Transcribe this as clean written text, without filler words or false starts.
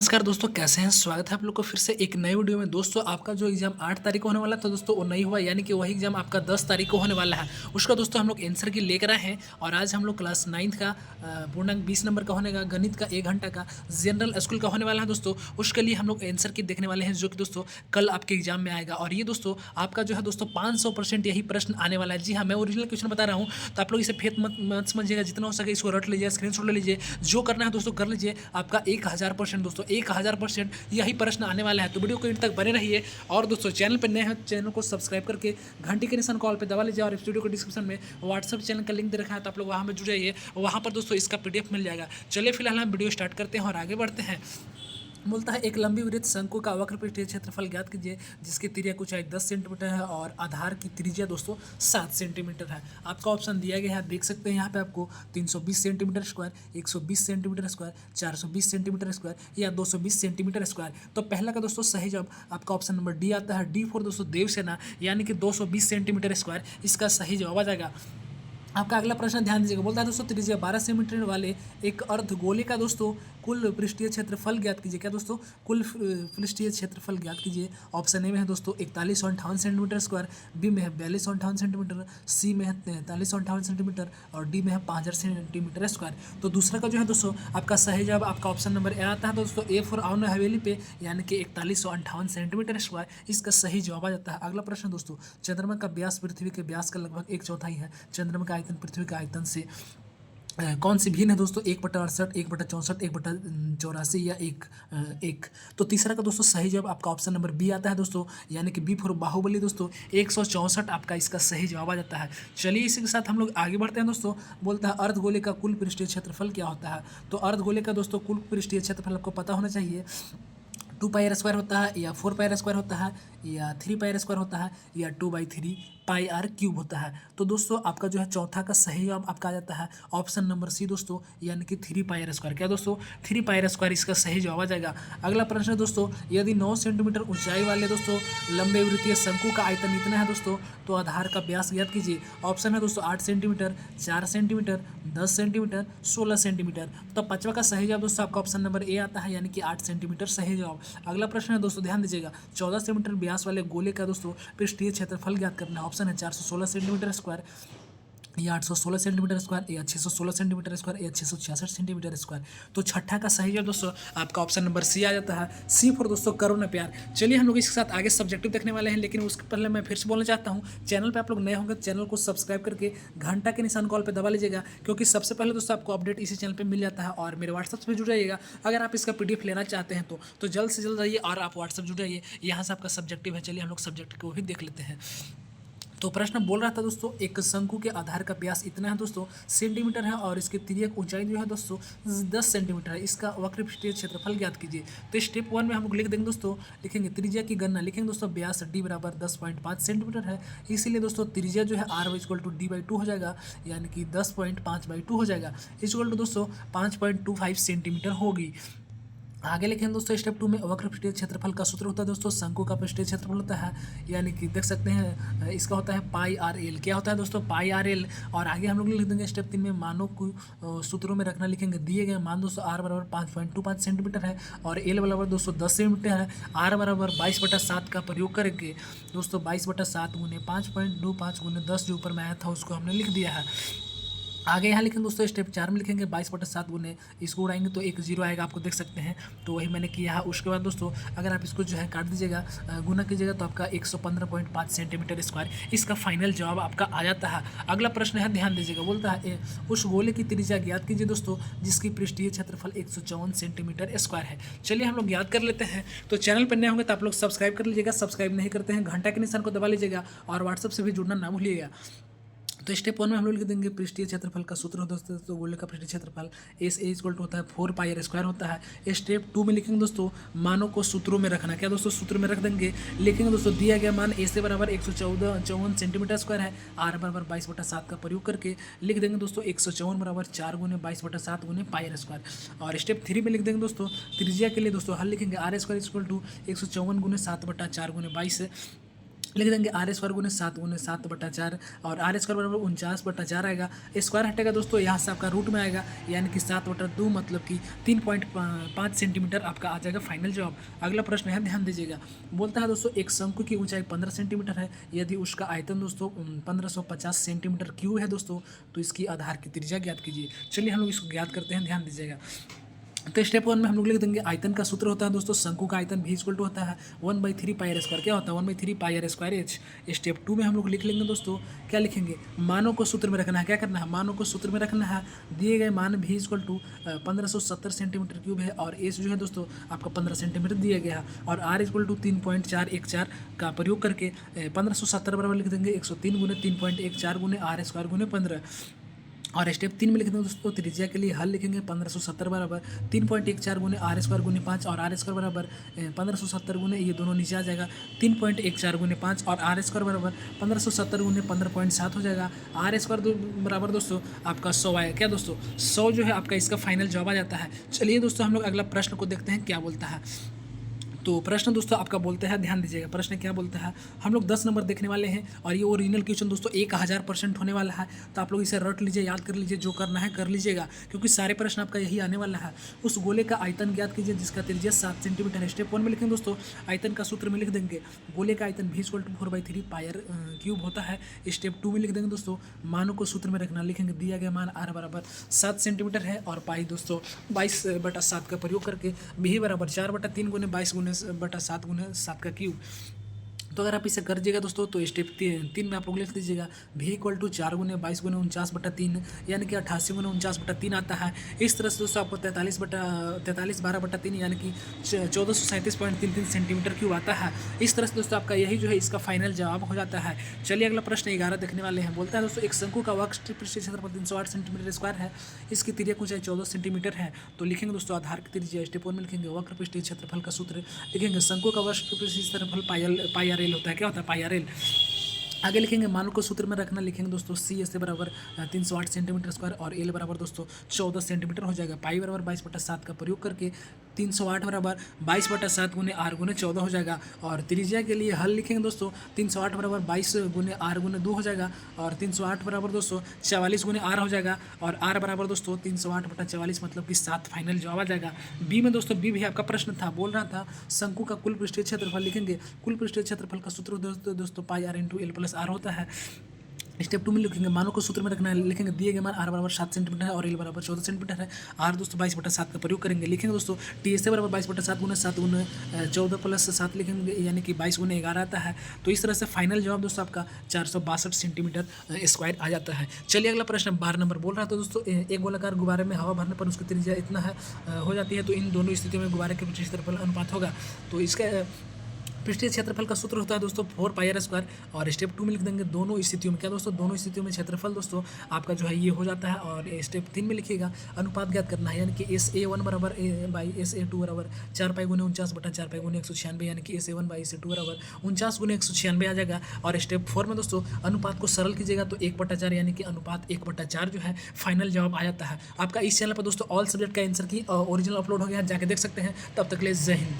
नमस्कार दोस्तों, कैसे हैं? स्वागत है आप लोग को फिर से एक नए वीडियो में। दोस्तों, आपका जो एग्जाम 8 तारीख को होने वाला था दोस्तों, वो नहीं हुआ, यानी कि वही एग्जाम आपका 10 तारीख को होने वाला है। उसका दोस्तों हम लोग आंसर की लेकर आए हैं। और आज हम लोग क्लास 9th का पूर्णांक 20 नंबर का होने का, गणित का 1 घंटा का जनरल स्कूल का होने वाला है दोस्तों। उसके लिए हम लोग आंसर की देखने वाले हैं, जो कि दोस्तों कल आपके एग्जाम में आएगा। और ये दोस्तों आपका जो है दोस्तों 500% यही प्रश्न आने वाला है। जी हाँ, मैं ओरिजिनल क्वेश्चन बता रहा हूँ, तो आप लोग इसे फेथ मत समझिएगा। जितना हो सके इसको रट लीजिए, स्क्रीनशॉट ले लीजिए, जो करना है दोस्तों कर लीजिए। आपका 1000% दोस्तों 1000% यही प्रश्न आने वाला है। तो वीडियो को इन तक बने रहिए। और दोस्तों चैनल पर नए हैं, चैनल को सब्सक्राइब करके घंटी के निशान कॉल पे दबा लीजिए। और इस वीडियो को डिस्क्रिप्शन में व्हाट्सअप चैनल का लिंक दे रखा है, तो आप लोग वहाँ में जुड़ जाइए। वहाँ पर दोस्तों इसका पीडीएफ मिल जाएगा। चलिए फिलहाल हम वीडियो स्टार्ट करते हैं और आगे बढ़ते हैं। मूलतः एक लंबी वृत्त शंकु का वक्र पृष्ठीय क्षेत्रफल ज्ञात कीजिए, जिसकी त्रिज्या कुछ 10 सेंटीमीटर है और आधार की त्रिज्या दोस्तों 7 सेंटीमीटर है। आपका ऑप्शन दिया गया है, देख सकते हैं यहाँ पे आपको 320 centimetre square, 120 centimetre square, 420 centimetre square या 220 सेंटीमीटर स्क्वायर। तो पहला का दोस्तों सही जवाब आपका ऑप्शन नंबर डी आता है, डी फॉर दोस्तों देवसेना, यानी कि 220 सेंटीमीटर स्क्वायर इसका सही जवाब आ जाएगा। आपका अगला प्रश्न ध्यान दीजिएगा, बोलता है दोस्तों त्रिज्या 12 सेंटीमीटर वाले एक अर्धगोले का दोस्तों कुल पृष्ठीय क्षेत्रफल ज्ञात कीजिए। क्या दोस्तों? कुल पृष्ठीय क्षेत्रफल ज्ञात कीजिए। ऑप्शन ए में है दोस्तों 4158 सेंटीमीटर स्क्वायर, बी में है 4258 सेंटीमीटर, सी में है 4358 सेंटीमीटर और डी में है 5000 सेंटीमीटर स्क्वायर। तो दूसरा का जो है दोस्तों आपका सही जवाब आपका ऑप्शन नंबर ए आता है दोस्तों, ए फॉर आउन हवेली पे, यानी कि 4158 सेंटीमीटर स्क्वायर इसका सही जवाब आ जाता है। अगला प्रश्न दोस्तों, चंद्रमा का व्यास पृथ्वी के व्यास का लगभग 1/4 है। चंद्रमा का आयतन पृथ्वी के आयतन से कौन सी भिन्न है दोस्तों? 1/68, 1/64, 1/84 या एक। तो तीसरा का दोस्तों सही जवाब आपका ऑप्शन नंबर बी आता है दोस्तों, यानी कि बी फॉर बाहुबली दोस्तों 164 आपका इसका सही जवाब आ जाता है। चलिए इसी के साथ हम लोग आगे बढ़ते हैं दोस्तों। बोलता है अर्धगोले का कुल पृष्ठीय क्षेत्रफल क्या होता है? तो अर्धगोले का दोस्तों कुल पृष्ठीय क्षेत्रफल आपको पता होना चाहिए। 2 पाई r² होता है, या 4 पाई r² होता है, या 3 पाई r² होता है, या 2/3 पाई r³ होता है। तो दोस्तों आपका जो है चौथा का सही जवाब आपका आ जाता है ऑप्शन नंबर सी दोस्तों, यानी कि 3 पाई r²। क्या दोस्तों? 3 पाई r² इसका सही जवाब आ जाएगा। अगला प्रश्न है दोस्तों, यदि 9 सेंटीमीटर ऊंचाई वाले दोस्तों लंबे वृत्तीय शंकु का आयतन इतना है दोस्तों, तो आधार का व्यास ज्ञात कीजिए। ऑप्शन है दोस्तों 8 सेंटीमीटर, 4 सेंटीमीटर, 10 सेंटीमीटर, 16 सेंटीमीटर। तो पांचवा का सही जवाब दोस्तों आपका ऑप्शन नंबर ए आता है, यानी कि 8 सेंटीमीटर सही जवाब। अगला प्रश्न है दोस्तों, ध्यान दीजिएगा, 14 सेंटीमीटर व्यास वाले गोले का दोस्तों पृष्ठीय क्षेत्रफल ज्ञात करना है। ऑप्शन है 416 सेंटीमीटर स्क्वायर, या 816 सेंटीमीटर स्क्वायर, या 616 सेंटीमीटर स्क्वायर, या 666 सेंटीमीटर स्क्वायर। तो छठा का सही जवाब दोस्तों आपका ऑप्शन नंबर सी आ जाता है, सी फॉर दोस्तों करो ना प्यार। चलिए हम लोग इसके साथ आगे सब्जेक्टिव देखने वाले हैं, लेकिन उसके पहले मैं फिर से बोलना चाहता हूँ, चैनल पे आप लोग नए होंगे तो चैनल को सब्सक्राइब करके घंटा के निशान कॉल पे दबा लीजिएगा, क्योंकि सबसे पहले दोस्तों आपको अपडेट इसी चैनल पर मिल जाता है। और मेरे व्हाट्सअप से भी जुड़ जाइएगा, अगर आप इसका पीडीएफ लेना चाहते हैं तो जल्द से जल्द आइए और आप व्हाट्सअप जुड़ जाइए। यहाँ से आपका सब्जेक्टिव है। चलिए हम लोग सब्जेक्ट को भी देख लेते हैं। तो प्रश्न बोल रहा था दोस्तों, एक शंकु के आधार का व्यास इतना है दोस्तों सेंटीमीटर है, और इसकी तिर्यक ऊंचाई जो है दोस्तों 10 सेंटीमीटर है। इसका वक्र पृष्ठीय क्षेत्रफल ज्ञात कीजिए। तो स्टेप 1 में हम लोग लिख देंगे दोस्तों, लिखेंगे त्रिज्या की गणना, लिखेंगे दोस्तों व्यास डी बराबर 10.5 सेंटीमीटर है, इसीलिए दोस्तों त्रिज्या जो है r इक्वल टू d/2 हो जाएगा, यानी कि 10.5/2 हो जाएगा, इक्वल टू दोस्तों 5.25 सेंटीमीटर होगी। आगे लिखें दोस्तों स्टेप 2 में वक्र पृष्ठीय क्षेत्रफल का सूत्र होता है दोस्तों, शंकु का पृष्ठीय क्षेत्रफल होता है, यानी कि देख सकते हैं इसका होता है πr/l। क्या होता है दोस्तों? πr/l। और आगे हम लोग लिख देंगे स्टेप 3 में मानों को सूत्रों में रखना, लिखेंगे दिए गए मान दोस्तों r बराबर 5.25 सेंटीमीटर है, और l बराबर दोस्तों 10 सेंटीमीटर है, r बराबर 22/7 का प्रयोग करेंगे दोस्तों। 22/7 गुने 5.25 गुने 10 जो ऊपर में आया था उसको हमने लिख दिया है। आगे यहाँ लिखेंगे दोस्तों स्टेप 4 में लिखेंगे 22/7 गुने, इसको उड़ाएंगे तो एक जीरो आएगा, आपको देख सकते हैं, तो वही मैंने किया है। उसके बाद दोस्तों अगर आप इसको जो है काट दीजिएगा, गुना कीजिएगा, तो आपका 115.5 सेंटीमीटर स्क्वायर इसका फाइनल जवाब आपका आ जाता है। अगला प्रश्न है, ध्यान दीजिएगा, बोलता है उस गोले की त्रिज्या ज्ञात कीजिए दोस्तों, जिसकी पृष्ठीय क्षेत्रफल 154 सेंटीमीटर स्क्वायर है। चलिए हम लोग याद कर लेते हैं। तो चैनल पर नए होंगे तो आप लोग सब्सक्राइब कर लीजिएगा, सब्सक्राइब नहीं करते हैं घंटा के निशान को दबा लीजिएगा, और व्हाट्सअप से भी जुड़ना ना भूलिएगा। तो स्टेप 1 में हम लोग लिख देंगे पृष्ठीय क्षेत्रफल का सूत्र होता है दोस्तों, तो गोले का पृष्ठीय क्षेत्रफल एस ए इक्वल टू होता है 4 पाई r² होता है। स्टेप 2 में लिखेंगे दोस्तों मानों को सूत्रों में रखना। क्या दोस्तों? सूत्र में रख देंगे, लिखेंगे दोस्तों दिया गया मान ए से बराबर 154 सेंटीमीटर स्क्वायर है, r बराबर 22/7 का प्रयोग करके लिख देंगे दोस्तों 154 बराबर 4 गुने 22/7 गुने πr²। और स्टेप 3 में लिख देंगे दोस्तों त्रिज्या के लिए दोस्तों हल लिखेंगे r² इक्वल टू 154 गुने 7/4 गुने 22 लिख देंगे आर स्क्वायर गुने 7 और आर स्क्वायर बराबर 49/4 आएगा। स्क्वायर हटेगा दोस्तों, यहाँ से आपका रूट में आएगा, यानी कि 7/2 मतलब कि 3.5 सेंटीमीटर आपका आ जाएगा फाइनल जवाब। अगला प्रश्न है, ध्यान दीजिएगा। बोलता है दोस्तों एक शंकु की ऊंचाई 15 सेंटीमीटर है, यदि उसका आयतन दोस्तों 1550 सेंटीमीटर क्यूब है दोस्तों, तो इसकी आधार की त्रिज्या ज्ञात कीजिए। चलिए हम लोग इसको ज्ञात करते हैं, ध्यान दीजिएगा। तो स्टेप 1 में हम लोग लिख देंगे आयतन का सूत्र होता है दोस्तों, शंकु का आयतन भी इक्वल टू होता है 1/3 पाई आर स्क्वायर। क्या होता है 1/3 पाई आर स्क्वायर एच। स्टेप 2 में हम लोग लिख लेंगे दोस्तों, क्या लिखेंगे, मानों को सूत्र में रखना है। क्या करना है, मानों को सूत्र में रखना है। दिए गए मान भी इक्वल टू 1570 सेंटीमीटर क्यूब है और एच जो है दोस्तों आपका 15 सेंटीमीटर दिया गया है, और आर इक्वल टू 3.414 का प्रयोग करके 1570 बराबर लिख देंगे 103 गुने 3.14 गुने आर स्क्वायर गुने 15। और स्टेप 3 में लिख देंगे दोस्तों, त्रिज्या के लिए हल लिखेंगे 1570 बराबर 3.14 गुने आर स्क्वायर गुने 5 और आर स्क्वायर बराबर 1570 गुने, ये दोनों नीचे आ जाएगा 3.14 गुने 5 और आर स्क्वायर बराबर 1570 गुने 15.7 हो जाएगा। आर स्क्वायर बराबर दोस्तों आपका 100 आएगा। क्या दोस्तों 100 जो है आपका इसका फाइनल जवाब आ जाता है। चलिए दोस्तों हम लोग अगला प्रश्न को देखते हैं क्या बोलता है। तो प्रश्न दोस्तों आपका बोलता है, ध्यान दीजिएगा प्रश्न क्या बोलता है। हम लोग 10 नंबर देखने वाले हैं और ये ओरिजिनल क्वेश्चन दोस्तों 1000% होने वाला है, तो आप लोग इसे रट लीजिए, याद कर लीजिए, जो करना है कर लीजिएगा, क्योंकि सारे प्रश्न आपका यही आने वाला है। उस गोले का आयतन ज्ञात कीजिए जिसका त्रिज्या 7 सेंटीमीटर है। स्टेप 1 में लिखेंगे दोस्तों, आयतन का सूत्र में लिख देंगे गोले का आयतन भी equal to 4/3 pi r cube होता है। स्टेप 2 में लिख देंगे दोस्तों, मानों को सूत्र में रखना, लिखेंगे दिया गया मान आर बराबर 7 सेंटीमीटर है और पाई दोस्तों 22/7 का प्रयोग करके भी बराबर 4/3 गुने 22/7 गुने 7 का क्यूब। तो अगर आप इसे कर दीजिएगा दोस्तों, तो स्टेप 3 में आप लोग लिख दीजिएगा भी इक्वल टू 4 गुने 22 गुने 49/3 यानी कि 88 गुने 49/3 आता है। इस तरह से दोस्तों आपको 43 12/3 यानी कि 1437.33 सेंटीमीटर क्यूब आता है। इस तरह से दोस्तों आपका यही जो है इसका फाइनल जवाब हो जाता है। चलिए अगला प्रश्न 11 देखने वाले हैं। बोलता है दोस्तों एक शंकु का वक्र पृष्ठीय क्षेत्रफल 308 सेंटीमीटर स्क्वायर है, इसकी तिर्यक ऊंचाई 14 सेंटीमीटर है। तो लिखेंगे दोस्तों आधार की त्रिज्या। स्टेप 1 में लिखेंगे वक्र पृष्ठीय क्षेत्रफल का सूत्र, लिखेंगे शंकु का वक्र पृष्ठीय क्षेत्रफल पाई आर एल होता है। क्या होता है पाई आर एल। आगे लिखेंगे मानों को सूत्र में रखना, लिखेंगे दोस्तों सी एस बराबर 308 सेंटीमीटर स्क्वायर और एल बराबर दोस्तों 14 सेंटीमीटर हो जाएगा। पाई बराबर 22/7 का प्रयोग करके 308 बराबर 22/7 गुने आर गुने 14 हो जाएगा। और त्रिज्या के लिए हल लिखेंगे दोस्तों 308 बराबर 22 गुने आर गुने 2 हो जाएगा और 308 बराबर दोस्तों 44 गुने आर हो जाएगा और आर बराबर दोस्तों 308/44 मतलब कि 7 फाइनल जवाब आ जाएगा। बी में दोस्तों बी भी आपका प्रश्न था, बोल रहा था शंकु का कुल पृष्ठीय क्षेत्रफल, लिखेंगे कुल पृष्ठीय क्षेत्रफल का सूत्र दोस्तों pi r into l plus r होता है। स्टेप 2 में लिखेंगे मानों को सूत्र में रखना है, लिखेंगे दिए गए मान आर बराबर 7 सेंटीमीटर है और एल बराबर 14 सेंटीमीटर है। आर दोस्तों 22/7 का प्रयोग करेंगे, लिखेंगे दोस्तों टी एस बराबर 22/7 गुने 7 गुने 14 प्लस 7 लिखेंगे यानी कि 22 गुने 11 आता है। तो इस तरह से फाइनल जवाब दोस्तों आपका 462 सेंटीमीटर स्क्वायर आ जाता है। चलिए अगला प्रश्न 12 नंबर बोल रहा था दोस्तों एक गोलाकार गुब्बारे में हवा भरने पर उसकी त्रिज्या इतना है हो जाती है, तो इन दोनों स्थितियों में गुब्बारे के पृष्ठीय क्षेत्रफल अनुपात होगा। तो इसका पृष्ठीय क्षेत्रफल का सूत्र होता है दोस्तों 4 पाई आर स्क्वायर। और स्टेप 2 में लिख देंगे दोनों स्थितियों में, क्या दोस्तों दोनों स्थितियों में क्षेत्रफल दोस्तों आपका जो है ये हो जाता है। और स्टेप 3 में लिखिएगा अनुपात ज्ञात करना है, यानी कि SA1 बराबर SA2 बराबर 4 पाई गुने 49/4 पाई गुने 196 यानी कि SA1 SA2 बराबर 49 गुने 196 आ जाएगा। और स्टेप 4 में दोस्तों अनुपात को सरल कीजिएगा तो 1/4 यानी कि अनुपात 1/4 जो है फाइनल जवाब आ जाता है। आपका इस चैनल पर दोस्तों ऑल सब्जेक्ट का आंसर की ओरिजिनल अपलोड हो गया है, जाके देख सकते हैं। तब तक के लिए जय हिंद।